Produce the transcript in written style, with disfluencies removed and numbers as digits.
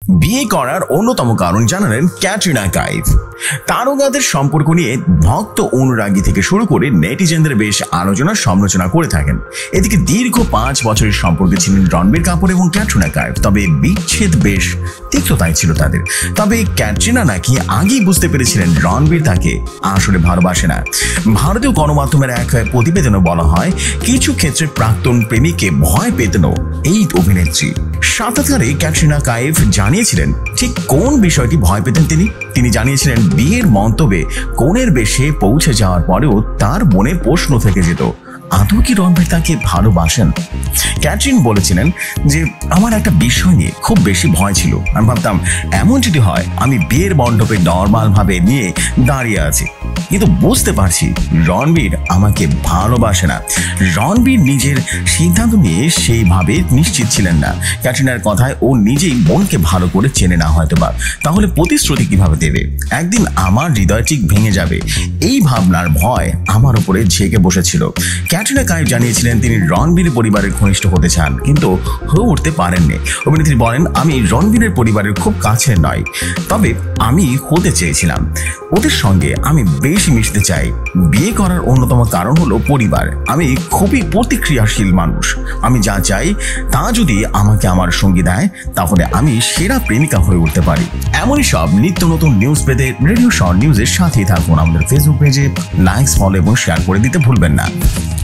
বিয়ে করার অন্যতম কারণ জানালেন ক্যাটরিনা কাইফ। তারকাদের সম্পর্ক নিয়ে ভক্ত অনুরাগী থেকে শুরু করে নেটিজেনদের বেশ আলোচনা সমালোচনা করে থাকেন। এদিকে দীর্ঘ 5 বছরের সম্পর্কে ছিলেন রণবীর কাপুর এবং ক্যাটরিনা কাইফ, তবে বিচ্ছেদ বেশ তিক্ততাই ছিল তাদের। তবে ক্যাটরিনা নাকি আগেই বুঝতে পেরেছিলেন রণবীর তাকে আসলে ভালোবাসে না। ভারতীয় গণমাধ্যমের এক প্রতিবেদনে বলা হয়, কিছু ক্ষেত্রে প্রাক্তন প্রেমিককে ভয় পেতেন এই অভিনেত্রী। সাক্ষাৎকারে ক্যাটরিনা কাইফ জানিয়েছিলেন ঠিক কোন বিষয়টি ভয় পেতেন তিনি জানিয়েছিলেন, বিয়ের মন্তব্যে কনের বেশে পৌঁছে যাওয়ার পরেও তার মনে প্রশ্ন থেকে যেত, আদৌ কি রণবীর তাকে ভালোবাসেন। ক্যাটরিন বলেছিলেন যে, আমার একটা বিষয় নিয়ে খুব বেশি ভয় ছিল। আমি ভাবতাম এমন যদি হয় আমি বিয়ের মণ্ডপে নর্মাল ভাবে নিয়ে দাঁড়িয়ে আছি, কিন্তু বুঝতে পারছি রণবীর আমাকে ভালোবাসে না। রণবীর নিজের সিদ্ধান্ত নিয়ে সেইভাবে নিশ্চিত ছিলেন না। ক্যাটরিনার কথায় ও নিজেই মনকে ভালো করে চেনে না হয়তোবা, তাহলে প্রতিশ্রুতি কিভাবে দেবে? একদিন আমার হৃদয় ঠিক ভেঙে যাবে, এই ভাবনার ভয় আমার উপরে ঝেঁকে বসেছিল। ক্যাটরিনা কাইফ জানিয়েছিলেন তিনি রণবীর পরিবারের ঘনিষ্ঠ হতে চান, কিন্তু হয়ে উঠতে পারেননি। অভিনেত্রী বলেন, আমি রণবীরের পরিবারের খুব কাছের নয়, তবে আমি হতে চেয়েছিলাম। ওদের সঙ্গে আমি বেশি মিশতে চাই। বিয়ে করার অন্যতম কারণ হলো পরিবার। আমি খুবই প্রতিক্রিয়াশীল মানুষ। আমি যা চাই তা যদি আমাকে আমার সঙ্গী দেয়, তাহলে আমি সেরা প্রেমিকা হয়ে উঠতে পারি। এমনই সব নিত্য নতুন নিউজ পেতে রেডিও শর্ট নিউজের সাথেই থাকুন। আমাদের ফেসবুক পেজে লাইক, ফলো এবং শেয়ার করে দিতে ভুলবেন না।